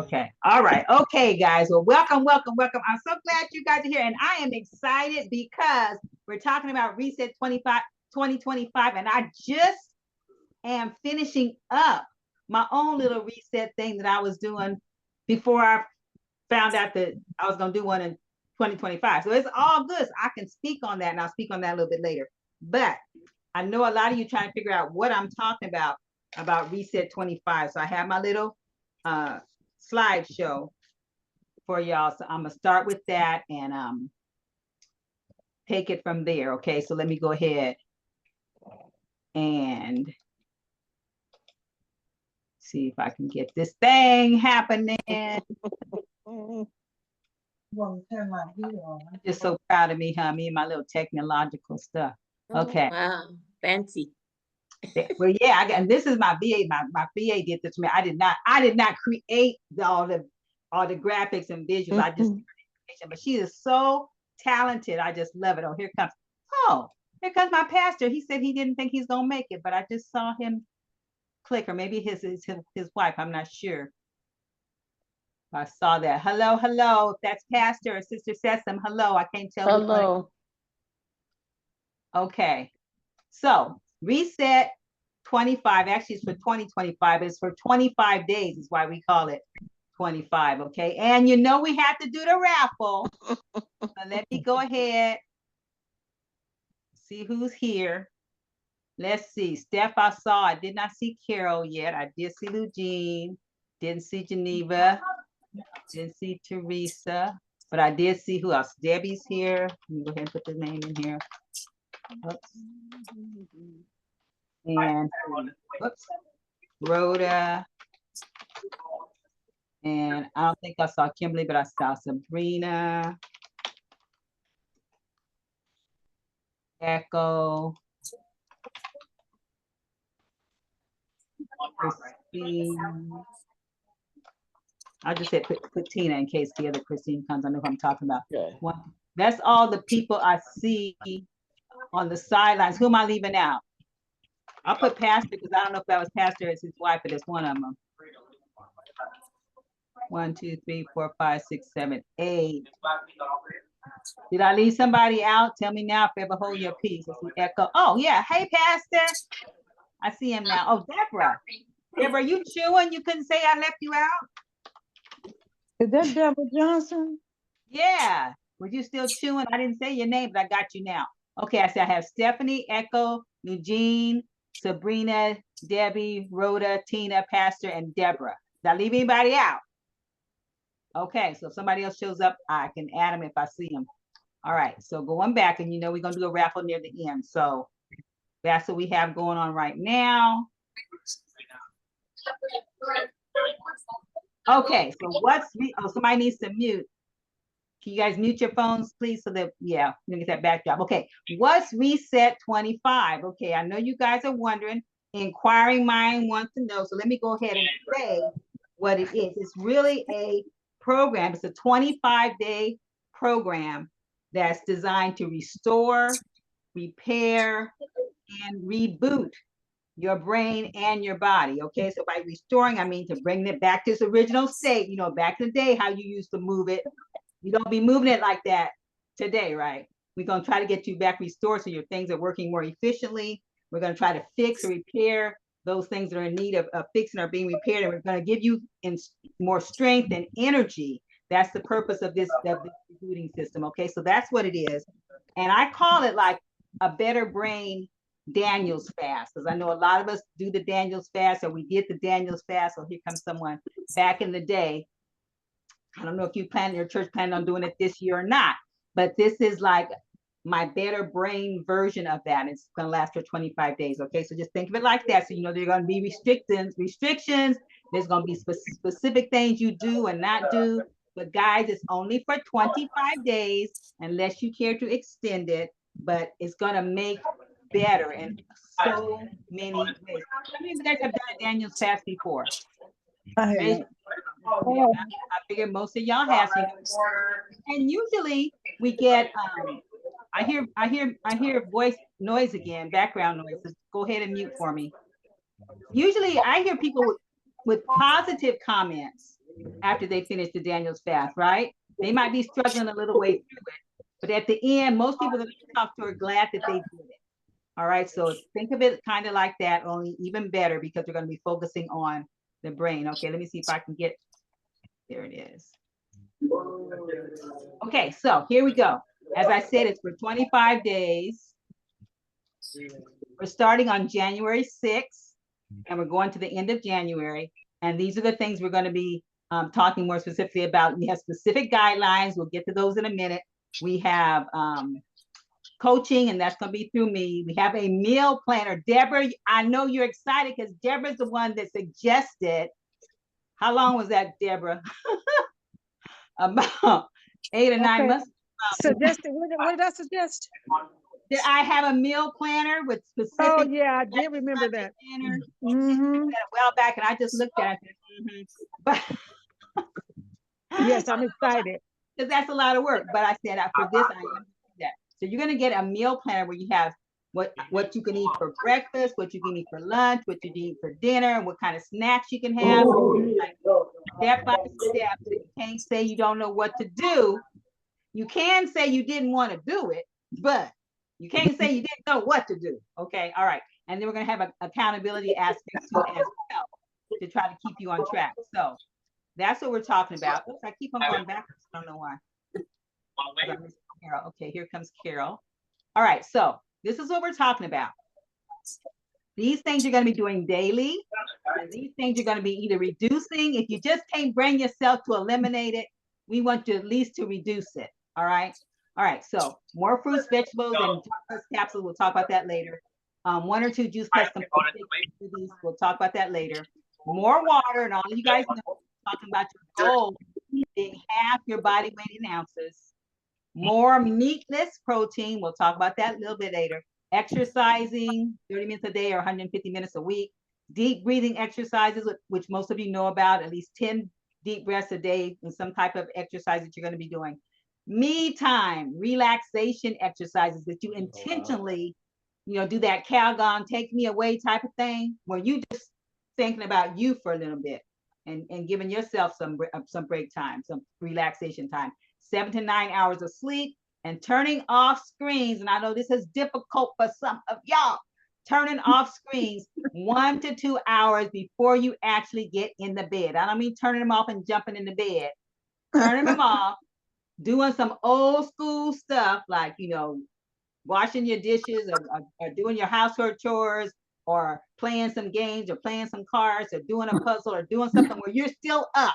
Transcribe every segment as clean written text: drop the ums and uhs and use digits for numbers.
Okay. All right. Okay, guys. Well, welcome, welcome, welcome. I'm so glad you guys are here. And I am excited because we're talking about Reset 2025. And I just am finishing up my own little reset thing that I was doing before I found out that I was going to do one in 2025. So it's all good. So I can speak on that, and I'll speak on that a little bit later. But I know a lot of you trying to figure out what I'm talking about Reset 25. So I have my little slideshow for y'all. So I'm gonna start with that and take it from there. Okay, so let me go ahead and see if I can get this thing happening. I'm just so proud of me, huh? Me and my little technological stuff. Okay. Wow, fancy. Well, yeah, and this is my VA. My VA did this to me. I did not create all the graphics and visuals. I just, but she is so talented. I just love it. Oh, here comes my pastor. He said he didn't think he's gonna make it, but I just saw him click, or maybe his wife. I'm not sure. I saw that. Hello, hello. If that's Pastor or Sister Sesame, hello. I can't tell. Hello. Okay. So Reset 25, actually it's for 2025, it's for 25 days, is why we call it 25. Okay. And you know we have to do the raffle. So let me go ahead. See who's here. Let's see. Steph, I saw. I did not see Carol yet. I did see Eugene. Didn't see Geneva. Didn't see Teresa. But I did see who else. Debbie's here. Let me go ahead and put the name in here. Oops. And oops. Rhoda. And I don't think I saw Kimberly, but I saw Sabrina. Echo. Christine. I just said put Tina in case the other Christine comes. I know who I'm talking about. Okay. That's all the people I see on the sidelines. Who am I leaving out? I'll put Pastor because I don't know if that was Pastor as his wife, but it's one of them. 1, 2, 3, 4, 5, 6, 7, 8. Did I leave somebody out? Tell me now if you ever hold your peace. Let's see, Echo. Oh, yeah. Hey, Pastor. I see him now. Oh, Deborah. Deborah, you chewing? You couldn't say I left you out? Is that Deborah Johnson? Yeah. Were you still chewing? I didn't say your name, but I got you now. Okay, I said I have Stephanie, Echo, Eugene, Sabrina, Debbie, Rhoda, Tina, Pastor, and Deborah. Did I leave anybody out? Okay, so if somebody else shows up, I can add them if I see them. All right, so going back, and you know we're going to do a raffle near the end. So that's what we have going on right now. Okay, so somebody needs to mute. Can you guys mute your phones, please? So that, yeah, we're gonna get that backdrop. Okay, what's Reset 25? Okay, I know you guys are wondering. Inquiring mind wants to know. So let me go ahead and say what it is. It's really a program. It's a 25-day program that's designed to restore, repair, and reboot your brain and your body. Okay, so by restoring, I mean to bring it back to its original state. You know, back in the day, how you used to move it. You don't be moving it like that today, right? We're going to try to get you back restored so your things are working more efficiently. We're going to try to fix or repair those things that are in need of fixing or being repaired. And we're going to give you more strength and energy. That's the purpose of this rebooting system. Okay, so that's what it is. And I call it like a better brain Daniel's fast, because I know a lot of us do the Daniel's fast, or we did the Daniel's fast. So here comes someone back in the day. I don't know if your church planned on doing it this year or not, but this is like my better brain version of that. It's going to last for 25 days. Okay. So just think of it like that. So, you know, there are going to be restrictions. There's going to be specific things you do and not do. But guys, it's only for 25 days unless you care to extend it, but it's going to make better in so many ways. How many of you guys have done a Daniel's fast before? I figure most of y'all have. And usually we get I hear voice noise again, background noises. Go ahead and mute for me. Usually I hear people with positive comments. after they finish the Daniel's fast, right? They might be struggling a little way through it, but at the end, most people that I talk to are glad that they did it. All right, so think of it kind of like that, only even better because we're going to be focusing on the brain. Okay, let me see if I can get, there it is. Okay, so here we go. As I said, it's for 25 days. We're starting on January 6th, and we're going to the end of January. And these are the things we're going to be talking more specifically about. We have specific guidelines. We'll get to those in a minute. We have coaching, and that's going to be through me. We have a meal planner. Deborah, I know you're excited because Deborah's the one that suggested. How long was that, Deborah? About 8 or 9 months. Suggested, what did I suggest? Did I have a meal planner with specific? Oh yeah, I did remember that. Mm-hmm. Well back, and I just looked at it. But yes, I'm excited because that's a lot of work. But I said for this, I am that. So you're gonna get a meal planner where you have what you can eat for breakfast, what you can eat for lunch, what you can eat for dinner, what kind of snacks you can have, like step by step. So you can't say you don't know what to do. You can say you didn't want to do it, but you can't say you didn't know what to do. Okay, all right. And then we're going to have an accountability aspect to it as well to try to keep you on track. So that's what we're talking about. Oops, I keep on going backwards. I don't know why. Carol. Okay, here comes Carol. All right, so this is what we're talking about. These things you're going to be doing daily, and these things you're going to be either reducing. If you just can't bring yourself to eliminate it, we want you at least to reduce it. All right. All right. So more fruits, vegetables, and juice plus capsules. We'll talk about that later. 1 or 2 juice plus smoothies. We'll talk about that later. More water, and all of you guys know talking about your goal being half your body weight in ounces. More meatless protein. We'll talk about that a little bit later. Exercising 30 minutes a day or 150 minutes a week. Deep breathing exercises, which most of you know about, at least 10 deep breaths a day and some type of exercise that you're going to be doing. Me time, relaxation exercises that you intentionally, do that Calgon, take me away type of thing, where you just thinking about you for a little bit and giving yourself some break time, some relaxation time. 7 to 9 hours of sleep and turning off screens. And I know this is difficult for some of y'all. Turning off screens 1 to 2 hours before you actually get in the bed. I don't mean turning them off and jumping in the bed. Turning them off, doing some old school stuff like, washing your dishes or doing your household chores or playing some games or playing some cards or doing a puzzle or doing something where you're still up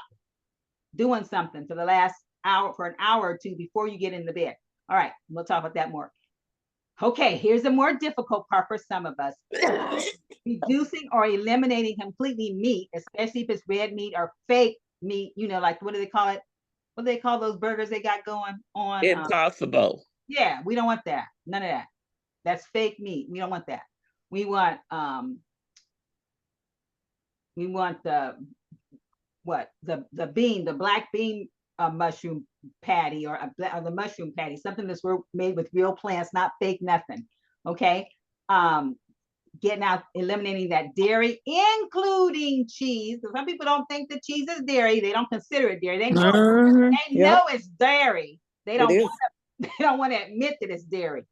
doing something for the last hour, for an hour or two before you get in the bed. All right, we'll talk about that more. Okay, here's the more difficult part for some of us. Reducing or eliminating completely meat, especially if it's red meat or fake meat, like what do they call it? What do they call those burgers they got going on? Impossible. Yeah, we don't want that. None of that. That's fake meat. We don't want that. We want the bean, the black bean mushroom patty or the mushroom patty, something that's made with real plants, not fake nothing. Okay. Getting out, eliminating that dairy, including cheese. Some people don't think that cheese is dairy. They don't consider it dairy. They know, know it's dairy. They don't want to admit that it's dairy,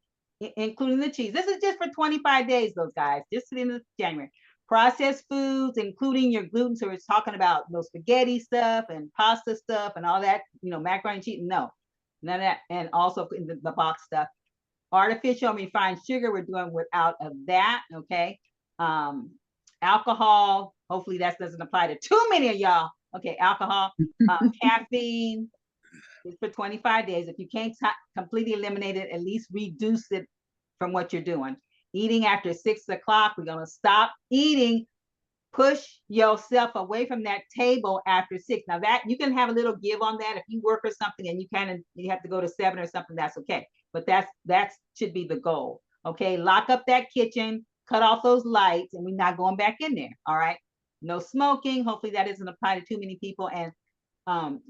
including the cheese. This is just for 25 days, those guys, just to the end of January. Processed foods, including your gluten. So we're talking about those spaghetti stuff and pasta stuff and all that, macaroni and cheese. No, none of that. And also in the box stuff. Artificial and refined sugar, we're doing without of that. Okay. Alcohol, hopefully that doesn't apply to too many of y'all. Okay, alcohol, caffeine is for 25 days. If you can't completely eliminate it, at least reduce it from what you're doing. Eating after 6 o'clock, we're going to stop eating. Push yourself away from that table after 6. Now that you can have a little give on that. If you work or something and you have to go to 7 or something, that's okay. But that should be the goal. Okay, lock up that kitchen, cut off those lights, and we're not going back in there. All right. No smoking. Hopefully that doesn't apply to too many people. And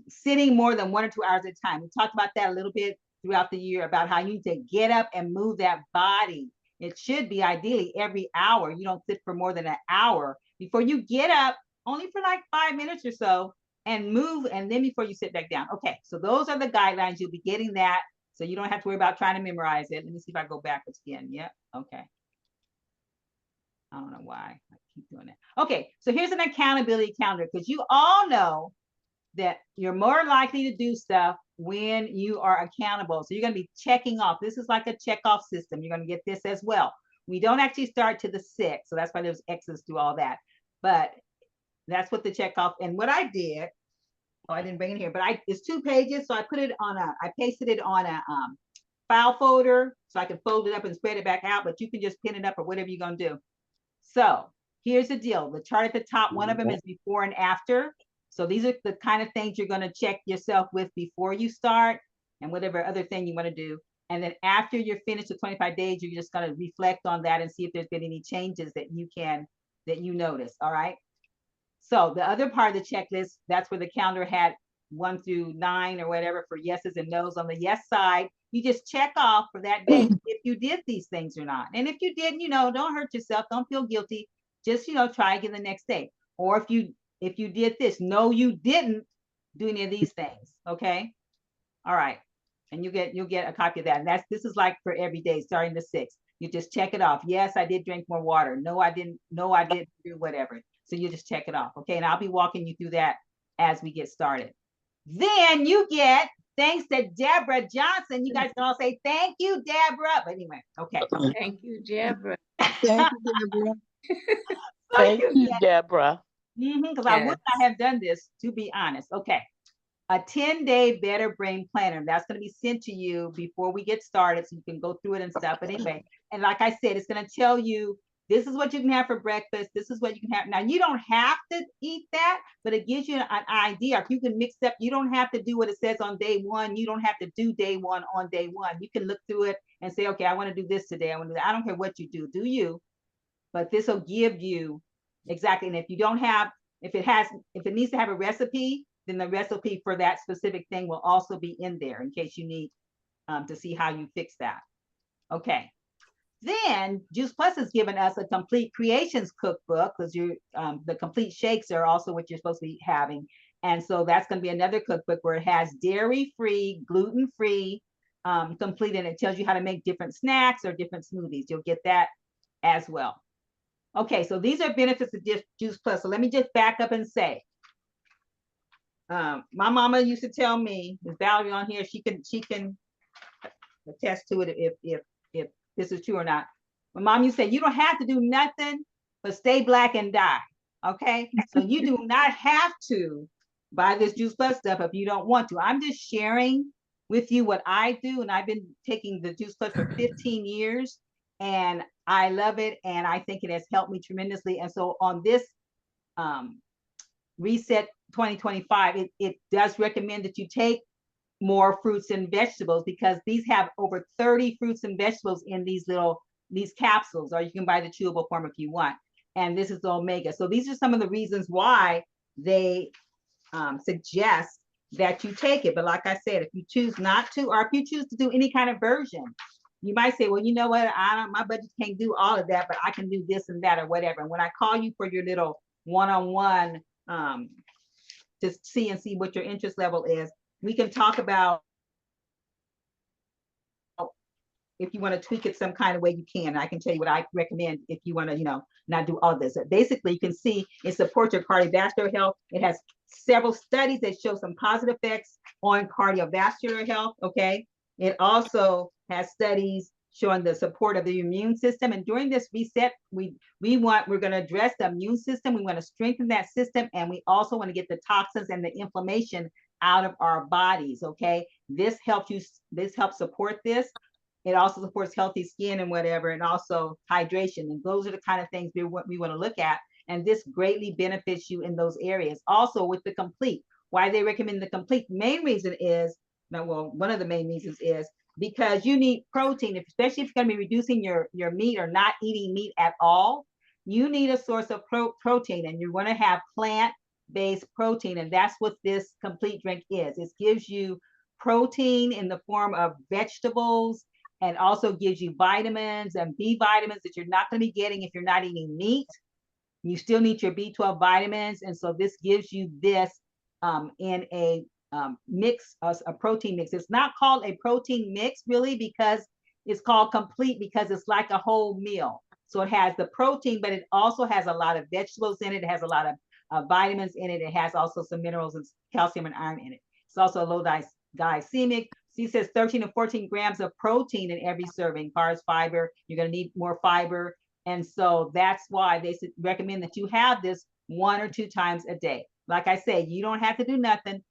sitting more than 1 or 2 hours at a time. We talked about that a little bit throughout the year about how you need to get up and move that body. It should be ideally every hour. You don't sit for more than an hour before you get up, only for like 5 minutes or so, and move, and then before you sit back down. Okay, so those are the guidelines. You'll be getting that, so you don't have to worry about trying to memorize it. Let me see if I go backwards again. Yep, okay. I don't know why I keep doing that. Okay, so here's an accountability calendar, because you all know that you're more likely to do stuff when you are accountable. So you're going to be checking off. This is like a check off system. You're going to get this as well. We don't actually start to the 6th, so that's why there's X's through all that. But that's what the check off. And what I did, oh, I didn't bring it here, but it's 2 pages, so I put it on I pasted it on a file folder, so I can fold it up and spread it back out. But you can just pin it up or whatever you're going to do. So here's the deal. The chart at the top, one of them is before and after. So these are the kind of things you're going to check yourself with before you start, and whatever other thing you want to do. And then after you're finished with 25 days, you're just going to reflect on that and see if there's been any changes that you notice. All right. So the other part of the checklist, that's where the calendar had 1 through 9 or whatever for yeses and nos. On the yes side, you just check off for that day if you did these things or not. And if you didn't, don't hurt yourself. Don't feel guilty. Just, try again the next day. Or if you did this, no, you didn't do any of these things. Okay. All right. And you'll get a copy of that. And this is like for every day starting the 6th. You just check it off. Yes, I did drink more water. No, I didn't. No, I didn't do whatever. So you just check it off. Okay. And I'll be walking you through that as we get started. Then you get, thanks to Deborah Johnson. You guys can all say, thank you, Deborah. But anyway, okay. Thank you, Deborah. Thank you, Deborah. Thank you, Deborah. Because I would not have done this, to be honest. Okay. A 10-day Better Brain Planner. That's going to be sent to you before we get started, so you can go through it and stuff. But anyway, and like I said, it's going to tell you, this is what you can have for breakfast. This is what you can have. Now, you don't have to eat that, but it gives you an idea. If you can mix up, you don't have to do what it says on day 1. You don't have to do day 1 on day 1. You can look through it and say, okay, I want to do this today. I want to do that. I don't care what you do you. But this will give you exactly. And if you don't have, if it needs to have a recipe, then the recipe for that specific thing will also be in there in case you need to see how you fix that. Okay. Then Juice Plus has given us a complete creations cookbook, because the complete shakes are also what you're supposed to be having. And so that's going to be another cookbook where it has dairy-free, gluten-free, complete, and it tells you how to make different snacks or different smoothies. You'll get that as well. Okay, so these are benefits of Juice Plus. So let me just back up and say, my mama used to tell me, there's Valerie on here, she can attest to it if this is true or not. My mom used to say, you don't have to do nothing but stay black and die. Okay, so you do not have to buy this Juice Plus stuff if you don't want to. I'm just sharing with you what I do, and I've been taking the Juice Plus for 15 years, and I love it, and I think it has helped me tremendously. And so on this Reset 2025, it does recommend that you take more fruits and vegetables, because these have over 30 fruits and vegetables in these capsules, or you can buy the chewable form if you want. And this is the omega. So these are some of the reasons why they suggest that you take it. But like I said, if you choose not to, or if you choose to do any kind of version, you might say, well, you know what, my budget can't do all of that, but I can do this and that or whatever. And when I call you for your little one-on-one to see what your interest level is, we can talk about if you want to tweak it some kind of way, you can. I can tell you what I recommend if you want to, not do all this. Basically, you can see it supports your cardiovascular health. It has several studies that show some positive effects on cardiovascular health. Okay. It also has studies showing the support of the immune system. And during this reset, we're going to address the immune system. We want to strengthen that system. And we also want to get the toxins and the inflammation out of our bodies. Okay. This helps support this. It also supports healthy skin and whatever, and also hydration. And those are the kind of things we want to look at. And this greatly benefits you in those areas. Also with the complete, why they recommend the complete, main reason is, one of the main reasons is because you need protein, especially if you're going to be reducing your meat or not eating meat at all. You need a source of protein, and you're going to have plant-based protein. And that's what this complete drink is. It gives you protein in the form of vegetables, and also gives you vitamins and B vitamins that you're not going to be getting if you're not eating meat. You still need your B12 vitamins. And so this gives you this in a mix, a protein mix. It's not called a protein mix really because it's called complete because it's like a whole meal. So it has the protein, but it also has a lot of vegetables in it. It has a lot of vitamins in it. It has also some minerals and calcium and iron in it. It's also low glycemic. She says 13 to 14 grams of protein in every serving, carbs, fiber. You're going to need more fiber. And so that's why they recommend that you have this 1 or 2 times a day. Like I said, you don't have to do nothing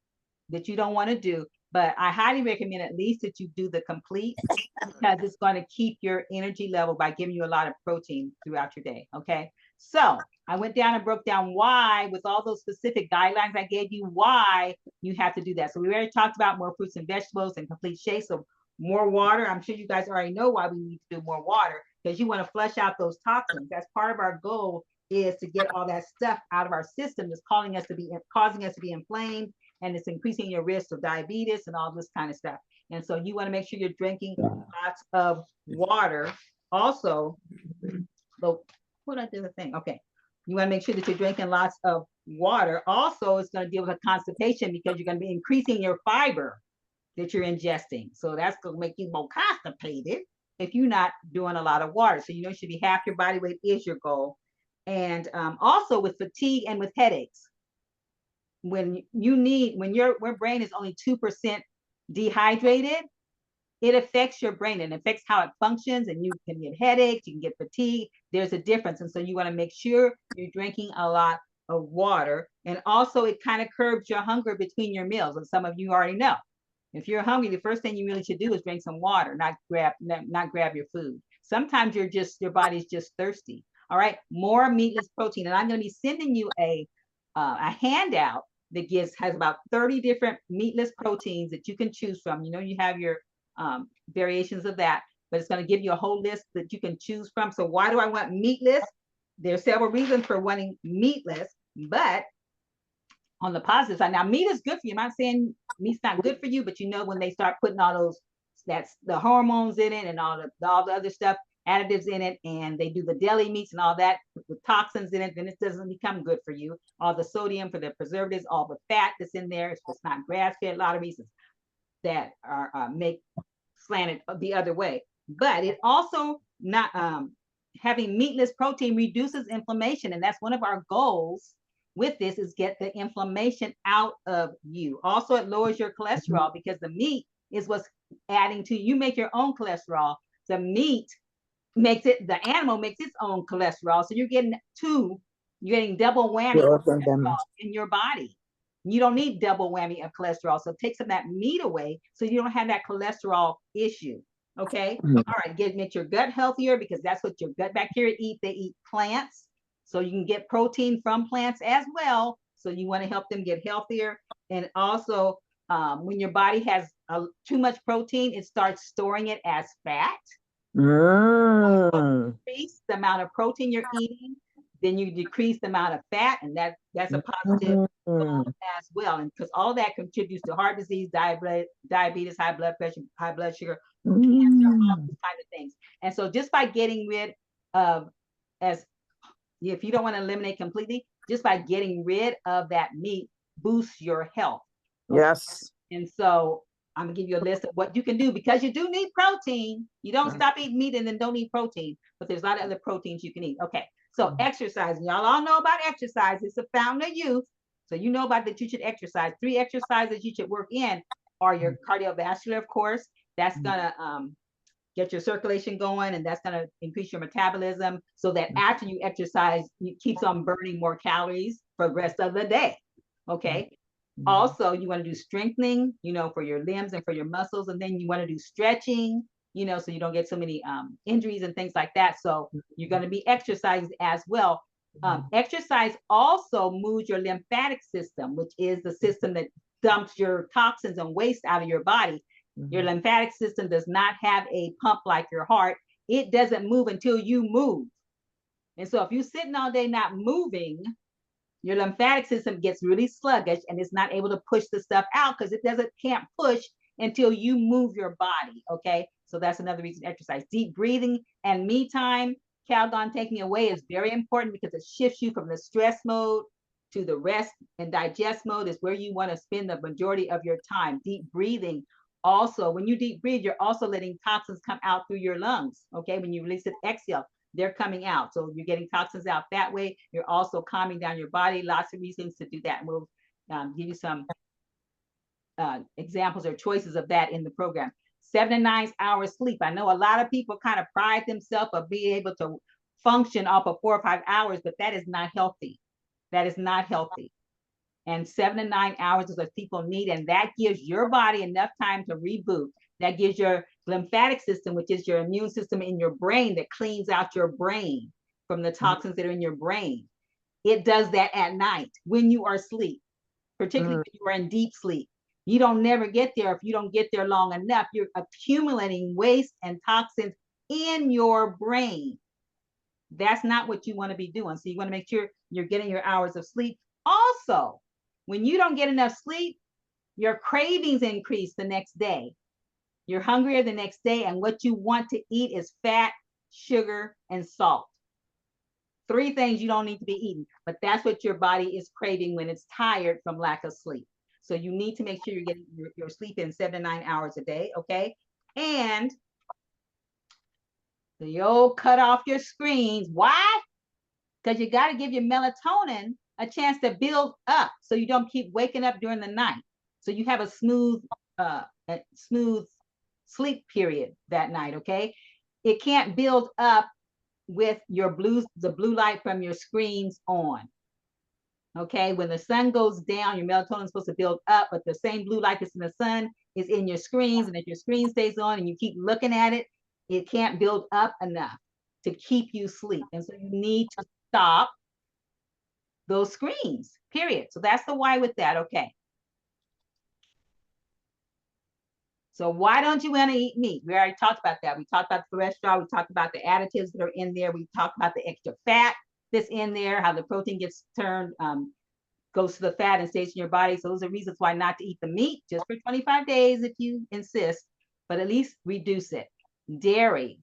that you don't want to do, but I highly recommend at least that you do the complete because it's going to keep your energy level by giving you a lot of protein throughout your day. Okay. So I went down and broke down why, with all those specific guidelines I gave you, why you have to do that. So we already talked about more fruits and vegetables and complete shakes. So more water. I'm sure you guys already know why we need to do more water because you want to flush out those toxins. That's part of our goal, is to get all that stuff out of our system that's causing us to be inflamed, and it's increasing your risk of diabetes and all this kind of stuff. And so you want to make sure you're drinking lots of water. Also, so what I did the thing. Okay. You want to make sure that you're drinking lots of water. Also, it's going to deal with constipation because you're going to be increasing your fiber that you're ingesting. So that's going to make you more constipated if you're not doing a lot of water. So you know, it should be half your body weight is your goal. And also with fatigue and with headaches. When your brain is only 2% dehydrated, it affects your brain and affects how it functions, and you can get headaches, you can get fatigue. There's a difference. And so you want to make sure you're drinking a lot of water. And also it kind of curbs your hunger between your meals. And some of you already know, if you're hungry, the first thing you really should do is drink some water, not grab your food. Sometimes your body's just thirsty. All right, more meatless protein. And I'm going to be sending you a handout that has about 30 different meatless proteins that you can choose from. You know, you have your variations of that, but it's going to give you a whole list that you can choose from. So why do I want meatless? There's several reasons for wanting meatless, but on the positive side, now meat is good for you. I'm not saying meat's not good for you, but you know, when they start putting all that's the hormones in it and all the other stuff, additives in it, and they do the deli meats and all that with toxins in it, then it doesn't become good for you. All the sodium for the preservatives, all the fat that's in there, it's just not grass-fed. A lot of reasons that are make slanted the other way. But it also not having meatless protein reduces inflammation, and that's one of our goals with this, is get the inflammation out of you. Also, it lowers your cholesterol because the meat is what's adding to you. Make your own cholesterol. The meat the animal makes its own cholesterol. So you're getting double whammy of cholesterol in your body. You don't need double whammy of cholesterol. So take some of that meat away so you don't have that cholesterol issue. Okay. All right. Make your gut healthier because that's what your gut bacteria eat. They eat plants. So you can get protein from plants as well. So you want to help them get healthier. And also, when your body has too much protein, it starts storing it as fat. Increase the amount of protein you're eating, then you decrease the amount of fat, and that's a positive as well. And because all that contributes to heart disease, diabetes, high blood pressure, high blood sugar, cancer, all these kind of things. And so just by getting rid of, if you don't want to eliminate completely, just by getting rid of that meat boosts your health. Okay? Yes. And so I'm gonna give you a list of what you can do because you do need protein. You don't stop eating meat and then don't eat protein, but there's a lot of other proteins you can eat. Okay, so exercise. Y'all all know about exercise. It's a fountain of youth. So you know about that you should exercise. 3 exercises you should work in are your cardiovascular, of course. That's gonna get your circulation going, and that's gonna increase your metabolism so that after you exercise, you keeps on burning more calories for the rest of the day. Okay. Also, you want to do strengthening, for your limbs and for your muscles. And then you want to do stretching, so you don't get so many injuries and things like that. So you're going to be exercising as well. Exercise also moves your lymphatic system, which is the system that dumps your toxins and waste out of your body. Your lymphatic system does not have a pump like your heart. It doesn't move until you move. And so if you're sitting all day not moving, your lymphatic system gets really sluggish and it's not able to push the stuff out because can't push until you move your body. Okay. So that's another reason to exercise. Deep breathing and me time, Calgon taking away is very important because it shifts you from the stress mode to the rest and digest mode is where you want to spend the majority of your time. Deep breathing. Also, when you deep breathe, you're also letting toxins come out through your lungs. Okay, when you release it, exhale, they're coming out. So you're getting toxins out that way. You're also calming down your body. Lots of reasons to do that. And we'll give you some examples or choices of that in the program. 7 to 9 hours sleep. I know a lot of people kind of pride themselves of being able to function off of 4 or 5 hours, but that is not healthy. That is not healthy. And 7 to 9 hours is what people need. And that gives your body enough time to reboot. That gives your lymphatic system, which is your immune system in your brain, that cleans out your brain from the toxins that are in your brain. It does that at night when you are asleep, particularly when you are in deep sleep. You don't never get there if you don't get there long enough. You're accumulating waste and toxins in your brain. That's not what you want to be doing. So you want to make sure you're getting your hours of sleep. Also, when you don't get enough sleep, your cravings increase the next day. You're hungrier the next day, and what you want to eat is fat, sugar, and salt. 3 things you don't need to be eating, but that's what your body is craving when it's tired from lack of sleep. So you need to make sure you're getting your sleep in 7 to 9 hours a day, okay? And the old cut off your screens. Why? Because you got to give your melatonin a chance to build up so you don't keep waking up during the night. So you have a smooth sleep period that night, okay? It can't build up with the blue light from your screens on. Okay, when the sun goes down, your melatonin is supposed to build up, but the same blue light that's in the sun is in your screens. And if your screen stays on and you keep looking at it, it can't build up enough to keep you asleep. And so you need to stop those screens, period. So that's the why with that, okay? So why don't you want to eat meat? We already talked about that. We talked about the cholesterol. We talked about the additives that are in there. We talked about the extra fat that's in there, how the protein gets turned, goes to the fat and stays in your body. So those are reasons why not to eat the meat just for 25 days if you insist, but at least reduce it. Dairy.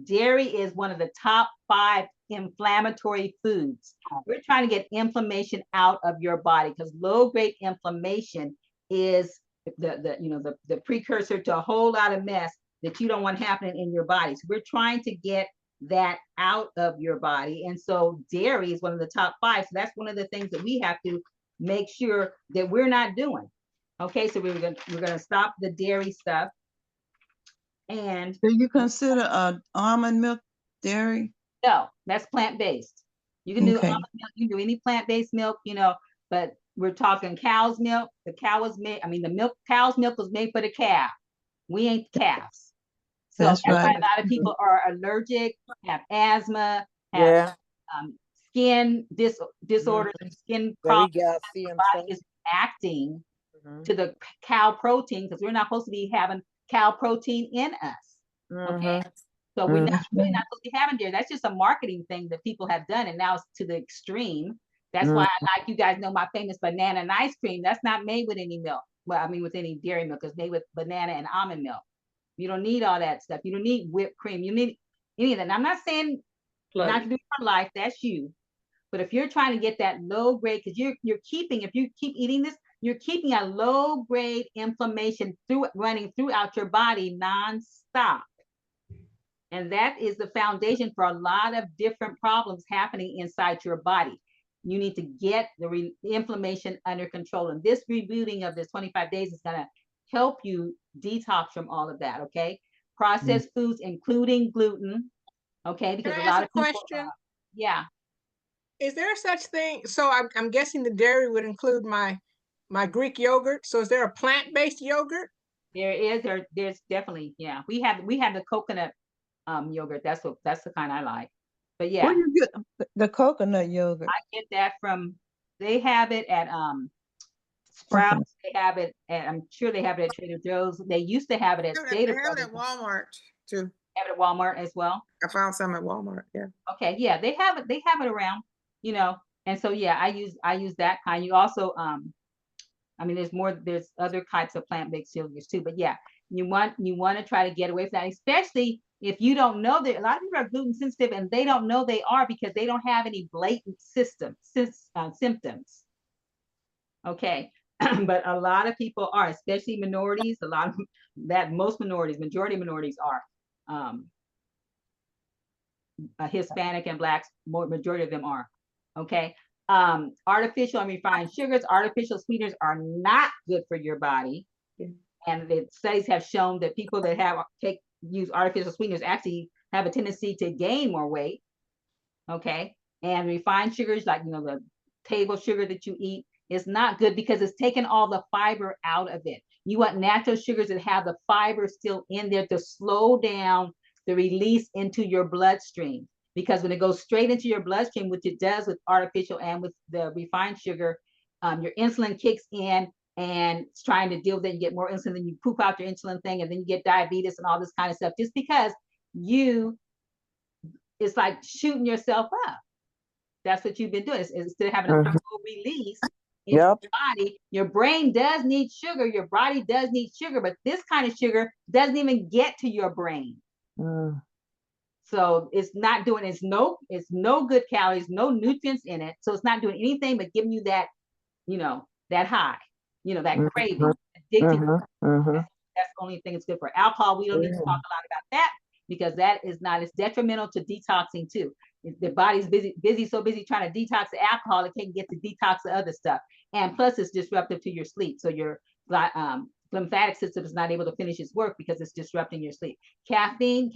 Dairy is one of the top 5 inflammatory foods. We're trying to get inflammation out of your body because low-grade inflammation is the precursor to a whole lot of mess that you don't want happening in your body. So we're trying to get that out of your body. And so dairy is one of the top 5. So that's one of the things that we have to make sure that we're not doing. Okay, so we're gonna stop the dairy stuff. And do you consider almond milk dairy? No, that's plant-based. You can do almond milk, you can do any plant-based milk, but we're talking cow's milk. The cow's milk was made for the cow. We ain't calves. So that's right. Why a lot of people are allergic, have asthma, have skin disorders, skin problems. The body is reacting to the cow protein because we're not supposed to be having cow protein in us. Okay. So we're not really not supposed to be having dairy. That's just a marketing thing that people have done, and now it's to the extreme. That's why I like, you guys know my famous banana and ice cream. That's not made with any milk. Well, I mean with any dairy milk. It's made with banana and almond milk. You don't need all that stuff. You don't need whipped cream. You need any of that. And I'm not saying not to do it for life. That's you. But if you're trying to get that low grade, because you're keeping, if you keep eating this, you're keeping a low grade inflammation running throughout your body nonstop. And that is the foundation for a lot of different problems happening inside your body. You need to get the inflammation under control. And this rebooting of this 25 days is going to help you detox from all of that, okay? Processed foods, including gluten, okay? Because a lot of people, yeah. Is there such thing? So I'm guessing the dairy would include my Greek yogurt. So is there a plant-based yogurt? There is. There's definitely, yeah. We have the coconut yogurt. That's the kind I like. But yeah. Where do you get the coconut yogurt? I get that from. They have it at Sprouts. They have it at. I'm sure they have it at Trader Joe's. They used to have it at Stater Brothers. They have it at Walmart too. Have it at Walmart as well. I found some at Walmart. Yeah. Okay. Yeah, they have it. They have it around. And so yeah, I use that kind. You also I mean, there's other types of plant-based yogurts too, but yeah, you want to try to get away from that, especially if you don't know that a lot of people are gluten sensitive and they don't know they are because they don't have any blatant symptoms. Okay. But a lot of people are, especially minorities, a lot of that most minorities, majority of minorities are Hispanic and blacks, majority of them are. Okay. Artificial and refined sugars, artificial sweeteners are not good for your body. And the studies have shown that people that use artificial sweeteners actually have a tendency to gain more weight. Okay. And refined sugars, like the table sugar that you eat, is not good because it's taken all the fiber out of it. You want natural sugars that have the fiber still in there to slow down the release into your bloodstream. Because when it goes straight into your bloodstream, which it does with artificial and with the refined sugar, your insulin kicks in and it's trying to deal with it. You get more insulin, then you poop out your insulin thing, and then you get diabetes and all this kind of stuff, just because it's like shooting yourself up. That's what you've been doing. Instead of having a full release in your body, your brain does need sugar, your body does need sugar, but this kind of sugar doesn't even get to your brain. So it's not doing, it's no good calories, no nutrients in it. So it's not doing anything but giving you that, that high, that craving, addicted. That's the only thing it's good for. Alcohol, we don't need to talk a lot about that because that is not, it's detrimental to detoxing too. The body's so busy trying to detox the alcohol, it can't get to detox the other stuff. And plus it's disruptive to your sleep. So your lymphatic system is not able to finish its work because it's disrupting your sleep. Caffeine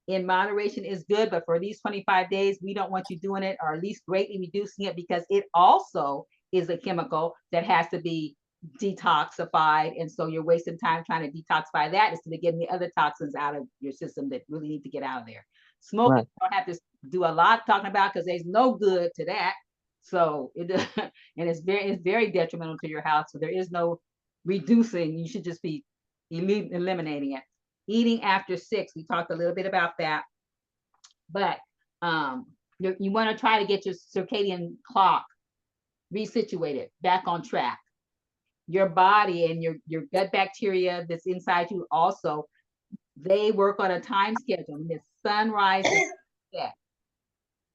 in moderation is good, but for these 25 days, we don't want you doing it, or at least greatly reducing it, because it also is a chemical that has to be detoxified. And so you're wasting time trying to detoxify that instead of getting the other toxins out of your system that really need to get out of there. Smoking, you don't have to do a lot talking about because there's no good to that. So and it's very detrimental to your health. So there is no reducing. You should just be eliminating it. Eating after 6, we talked a little bit about that, but you want to try to get your circadian clock resituated, back on track. Your body and your gut bacteria that's inside you also, they work on a time schedule. The sun rises, set.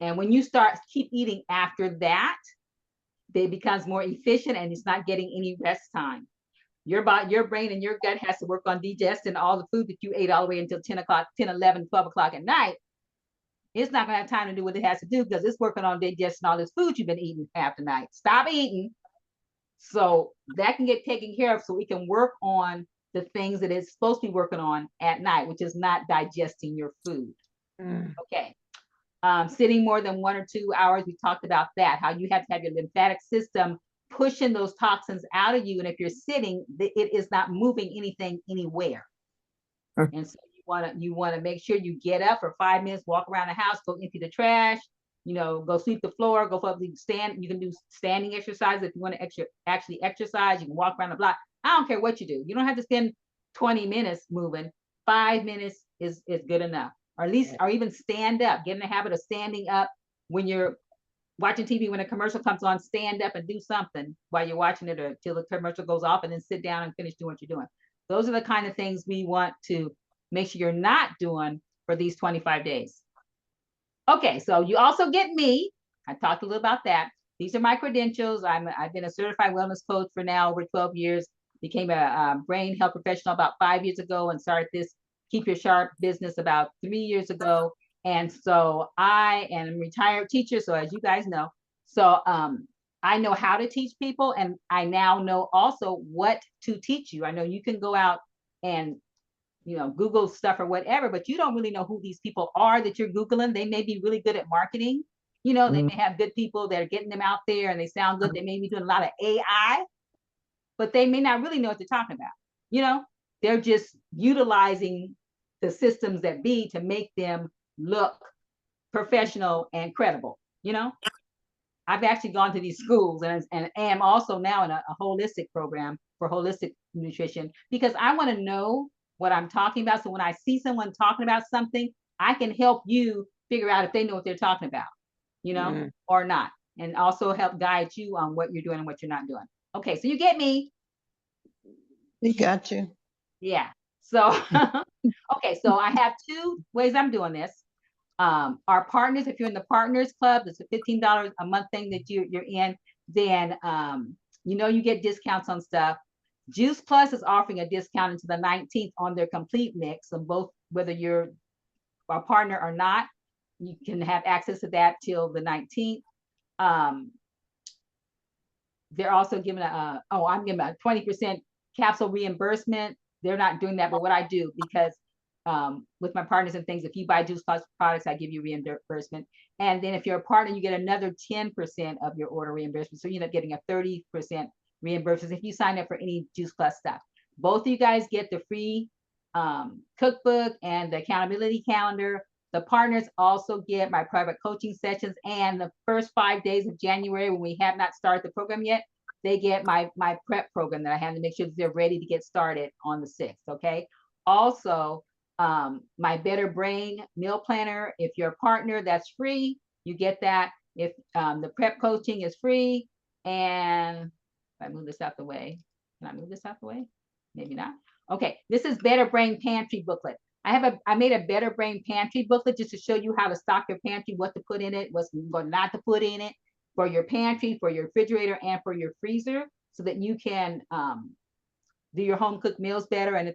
And when you keep eating after that, it becomes more efficient and it's not getting any rest time. Your brain and your gut has to work on digesting all the food that you ate all the way until 10 o'clock, 10, 11, 12 o'clock at night. It's not going to have time to do what it has to do because it's working on digesting all this food you've been eating half the night. Stop eating. So that can get taken care of so we can work on the things that it's supposed to be working on at night, which is not digesting your food. Okay. Sitting more than 1 or 2 hours, we talked about that, how you have to have your lymphatic system pushing those toxins out of you. And if you're sitting, it is not moving anything anywhere. And so you want to make sure you get up for 5 minutes, walk around the house, go empty the trash, go sweep the floor, go up, stand. You can do standing exercise if you want to actually exercise. You can walk around the block. I don't care what you do. You don't have to spend 20 minutes moving. 5 minutes is good enough. Or at least, or even stand up. Get in the habit of standing up when you're watching TV. When a commercial comes on, stand up and do something while you're watching it, or till the commercial goes off, and then sit down and finish doing what you're doing. Those are the kind of things we want to make sure you're not doing for these 25 days. Okay, so you also get me. I talked a little about that. These are my credentials. I've been a certified wellness coach for now over 12 years. Became a brain health professional about 5 years ago and started this Keep Your Sharp business about 3 years ago. And so I am a retired teacher. So as you guys know, I know how to teach people, and I now know also what to teach you. I know you can go out and Google stuff or whatever, but you don't really know who these people are that you're Googling. They may be really good at marketing. They may have good people that are getting them out there and they sound good. They may be doing a lot of AI, but they may not really know what they're talking about. They're just utilizing the systems that be to make them look professional and credible. I've actually gone to these schools and am also now in a holistic program for holistic nutrition, because I want to know what I'm talking about. So when I see someone talking about something, I can help you figure out if they know what they're talking about, or not, and also help guide you on what you're doing and what you're not doing. Okay, so you get me. We got you. Yeah. So, okay, so I have 2 ways I'm doing this. Our partners, if you're in the Partners Club, it's a $15 a month thing that you're in, then you know, you get discounts on stuff. Juice Plus is offering a discount into the 19th on their complete mix. So both, whether you're a partner or not, you can have access to that till the 19th. They're also giving I'm giving a 20% capsule reimbursement. They're not doing that, but what I do, because with my partners and things, if you buy Juice Plus products, I give you reimbursement. And then if you're a partner, you get another 10% of your order reimbursement. So you end up getting a 30% reimbursement if you sign up for any Juice Plus stuff. Both of you guys get the free cookbook and the accountability calendar. The partners also get my private coaching sessions, and the first 5 days of January, when we have not started the program yet, they get my prep program that I have to make sure that they're ready to get started on the 6th. Okay. Also, my Better Brain meal planner. If you're a partner, that's free. You get that. If the prep coaching is free, and if I move this out the way, can I move this out the way? Maybe not. Okay, this is Better Brain Pantry booklet. I made a Better Brain Pantry booklet just to show you how to stock your pantry, what to put in it, what's not to put in it, for your pantry, for your refrigerator, and for your freezer, so that you can do your home cooked meals better and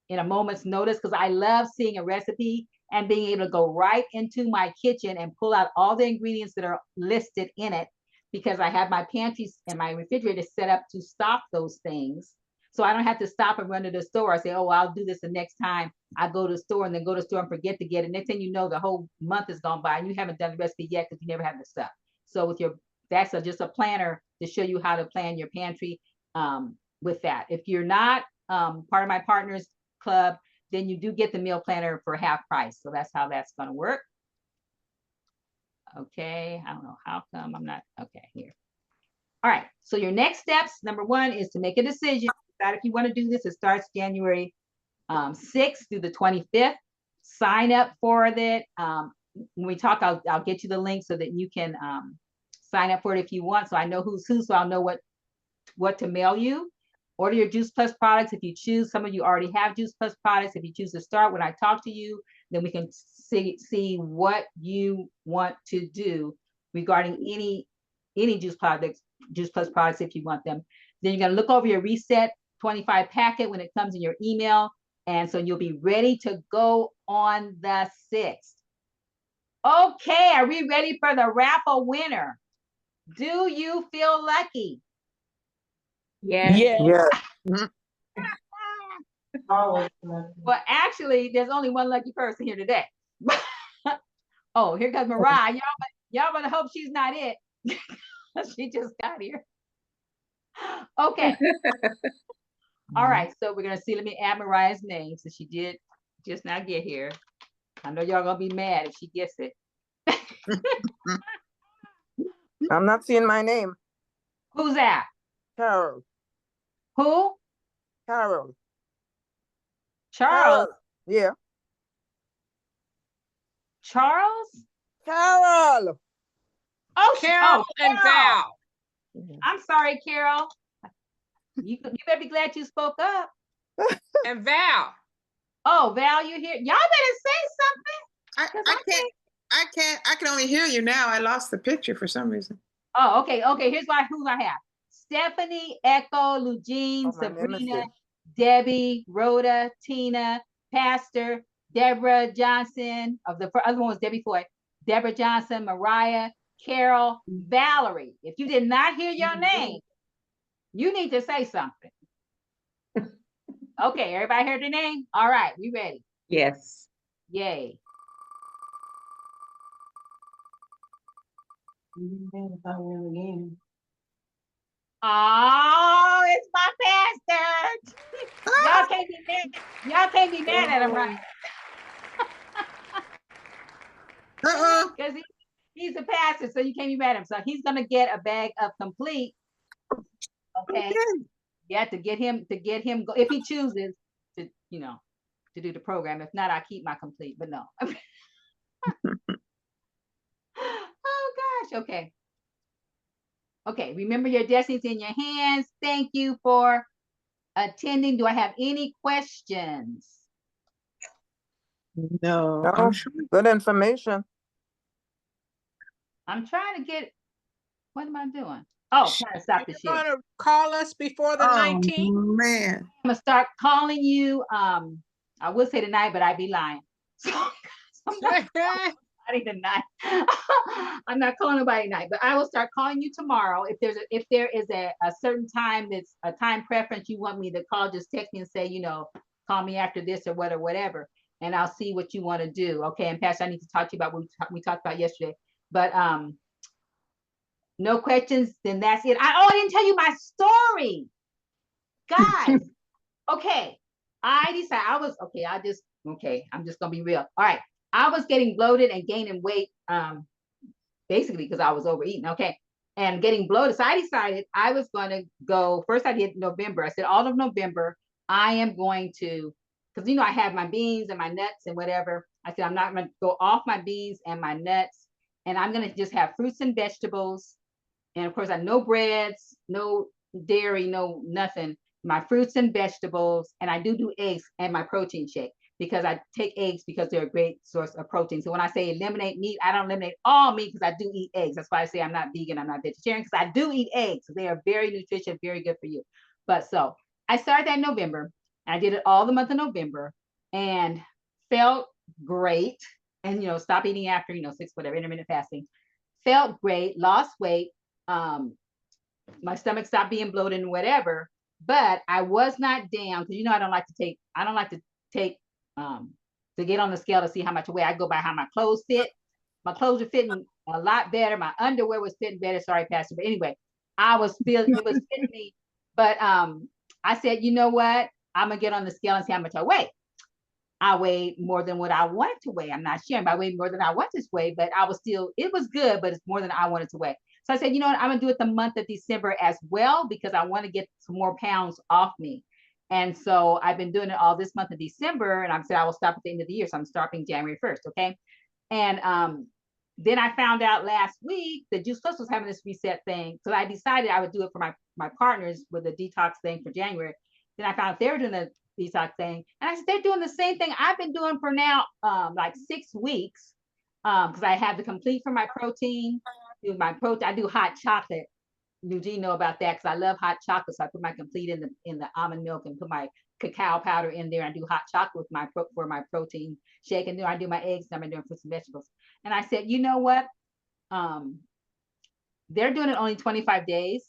in a moment's notice. Because I love seeing a recipe and being able to go right into my kitchen and pull out all the ingredients that are listed in it, because I have my pantries and my refrigerator set up to stock those things. So I don't have to stop and run to the store. I say, oh, I'll do this the next time I go to the store, and then go to the store and forget to get it. Next thing you know, the whole month has gone by and you haven't done the recipe yet because you never have the stuff. So with that's just a planner to show you how to plan your pantry with that. If you're not part of my partners club, then you do get the meal planner for half price. So that's how that's going to work. Okay, I don't know how come I'm not, okay, here. All right, so your next steps, number one, is to make a decision. Decide if you want to do this. It starts January 6th through the 25th. Sign up for it. When we talk, I'll get you the link so that you can sign up for it if you want. So I know who's who, so I'll know what to mail you. Order your Juice Plus products if you choose. Some of you already have Juice Plus products. If you choose to start, when I talk to you, then we can see what you want to do regarding any Juice Plus products if you want them. Then you're going to look over your Reset 25 packet when it comes in your email. And so you'll be ready to go on the 6th. Okay, are we ready for the raffle winner? Do you feel lucky? Yes. Yeah. Well, actually, there's only one lucky person here today. Oh, here comes Mariah. Y'all better hope she's not it. She just got here. Okay. All right, so we're gonna see. Let me add Mariah's name, so she did just not get here. I know y'all gonna be mad if she gets it. I'm not seeing my name. Who's that? Carol. Who? Carol. Charles. Yeah. Charles? Carol. Oh, Carol and Carol. Val. I'm sorry, Carol. You better be glad you spoke up. And Val. Oh, Val, you here? Y'all better say something. 'Cause I can only hear you now. I lost the picture for some reason. Oh, okay. Here's who I have: Stephanie, Echo, Lugene, Oh, my Sabrina, nemesis. Debbie, Rhoda, Tina, Pastor, Deborah Johnson. The other one was Debbie Foy. Deborah Johnson, Mariah, Carol, Valerie. If you did not hear your name, you need to say something. Okay, everybody heard the name? All right, we ready? Yes. Yay. Oh, it's my pastor. Y'all can't be mad. Y'all can't be mad at him, right? Because he's a pastor, so you can't be mad at him. So he's gonna get a bag of complete. Okay. Yeah, to get him go if he chooses to, to do the program. If not, I keep my complete, but no. Oh gosh. Okay. Okay, remember your destiny's in your hands. Thank you for attending. Do I have any questions? No, No, I'm sure. good information. I'm trying to get, what am I doing? Oh, kind of stop You're this year. gonna call us before the Oh, 19th? man. I'm gonna start calling you. I would say tonight, but I'd be lying. So I'm not calling nobody tonight. I'm not calling nobody tonight, but I will start calling you tomorrow. If there is a certain time that's a time preference you want me to call, just text me and say, call me after this or whatever, and I'll see what you want to do. Okay, and Pastor, I need to talk to you about what we talked about yesterday. But no questions, then that's it. I didn't tell you my story, guys. Okay, I decided I'm just gonna be real. All right, I was getting bloated and gaining weight, basically because I was overeating. Okay, and getting bloated. So I decided I was gonna go. First, I did November. I said all of November I am going to, because I have my beans and my nuts and whatever. I said I'm not gonna go off my beans and my nuts, and I'm gonna just have fruits and vegetables, and of course I no breads, no dairy, no nothing. My fruits and vegetables, and I do eggs and my protein shake, because I take eggs because they're a great source of protein. So when I say eliminate meat, I don't eliminate all meat, because I do eat eggs. That's why I say I'm not vegan, I'm not vegetarian, because I do eat eggs. They are very nutritious, very good for you. But so I started that in November, and I did it all the month of November, and felt great. And stop eating after 6 whatever, intermittent fasting. Felt great, lost weight. My stomach stopped being bloated and whatever. But I was not down, because I don't like to take to get on the scale to see how much I weigh. I go by how my clothes fit. My clothes are fitting a lot better. My underwear was fitting better. Sorry, Pastor. But anyway, it was fitting me. But I said, you know what? I'm gonna get on the scale and see how much I weigh. I weighed more than what I wanted to weigh. I'm not sure, but I weighed more than I wanted to weigh, but it was good, but it's more than I wanted to weigh. So I said, you know what, I'm gonna do it the month of December as well, because I want to get some more pounds off me. And so I've been doing it all this month of December, and I said I will stop at the end of the year. So I'm starting January 1st. Okay. And then I found out last week that Juice Plus was having this reset thing. So I decided I would do it for my partners with a detox thing for January. Then I found out they were doing a detox thing. And I said, they're doing the same thing I've been doing for now, like 6 weeks. Because I have the complete for my protein. I do hot chocolate. Eugene know about that, because I love hot chocolate. So I put my complete in the almond milk and put my cacao powder in there. I do hot chocolate with for my protein shake, and then I do my eggs, and I'm doing fruits and vegetables. And I said, you know what? They're doing it only 25 days.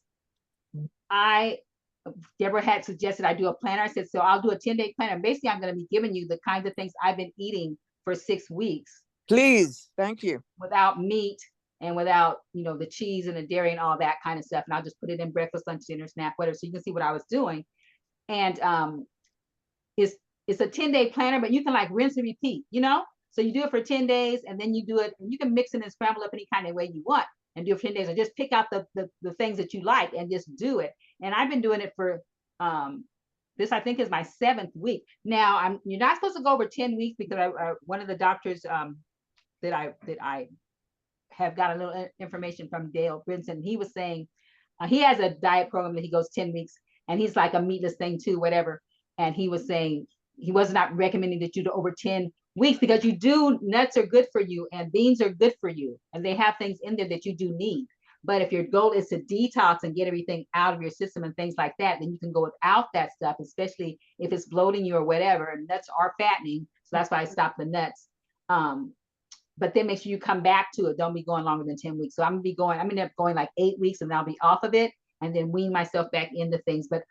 Deborah had suggested I do a planner. I said, so I'll do a 10-day planner. Basically, I'm going to be giving you the kinds of things I've been eating for 6 weeks. Please, thank you. Without meat and without, the cheese and the dairy and all that kind of stuff. And I'll just put it in breakfast, lunch, dinner, snack, whatever. So you can see what I was doing. And it's a 10-day planner, but you can rinse and repeat, So you do it for 10 days, and then you do it, and you can mix it and scramble up any kind of way you want, and do it for 10 days, and just pick out the things that you like and just do it. And I've been doing it for this, I think, is my 7th week. Now you're not supposed to go over 10 weeks, because one of the doctors that I have got a little information from, Dale Brinson, he was saying he has a diet program that he goes 10 weeks, and he's like a meatless thing too, whatever. And he was saying he was not recommending that you do over 10 weeks, because nuts are good for you, and beans are good for you, and they have things in there that you do need. But if your goal is to detox and get everything out of your system and things like that, then you can go without that stuff, especially if it's bloating you or whatever. And nuts are fattening, so that's why I stopped the nuts. But then make sure you come back to it. Don't be going longer than 10 weeks. So I'm gonna end up going like 8 weeks, and then I'll be off of it, and then wean myself back into things. But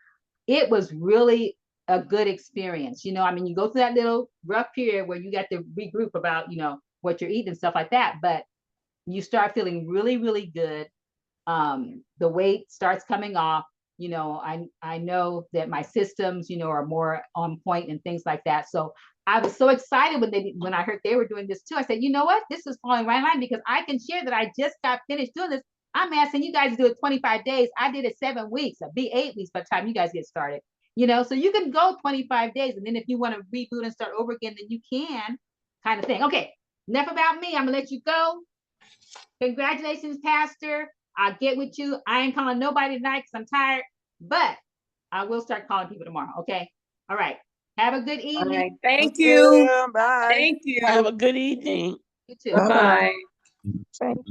it was really a good experience. You go through that little rough period where you got to regroup about, what you're eating and stuff like that. But you start feeling really, really good. The weight starts coming off. I know that my systems, are more on point and things like that. So I was so excited when I heard they were doing this too. I said, you know what? This is falling right in line, because I can share that I just got finished doing this. I'm asking you guys to do it 25 days. I did it 7 weeks. It'll be 8 weeks by the time you guys get started. So you can go 25 days, and then if you want to reboot and start over again, then you can, kind of thing. Okay, enough about me. I'm gonna let you go. Congratulations, Pastor. I'll get with you. I ain't calling nobody tonight because I'm tired, but I will start calling people tomorrow. Okay. All right. Have a good evening. All right. Thank you. Bye. Thank you. Have a good evening. You too. Bye-bye. Thank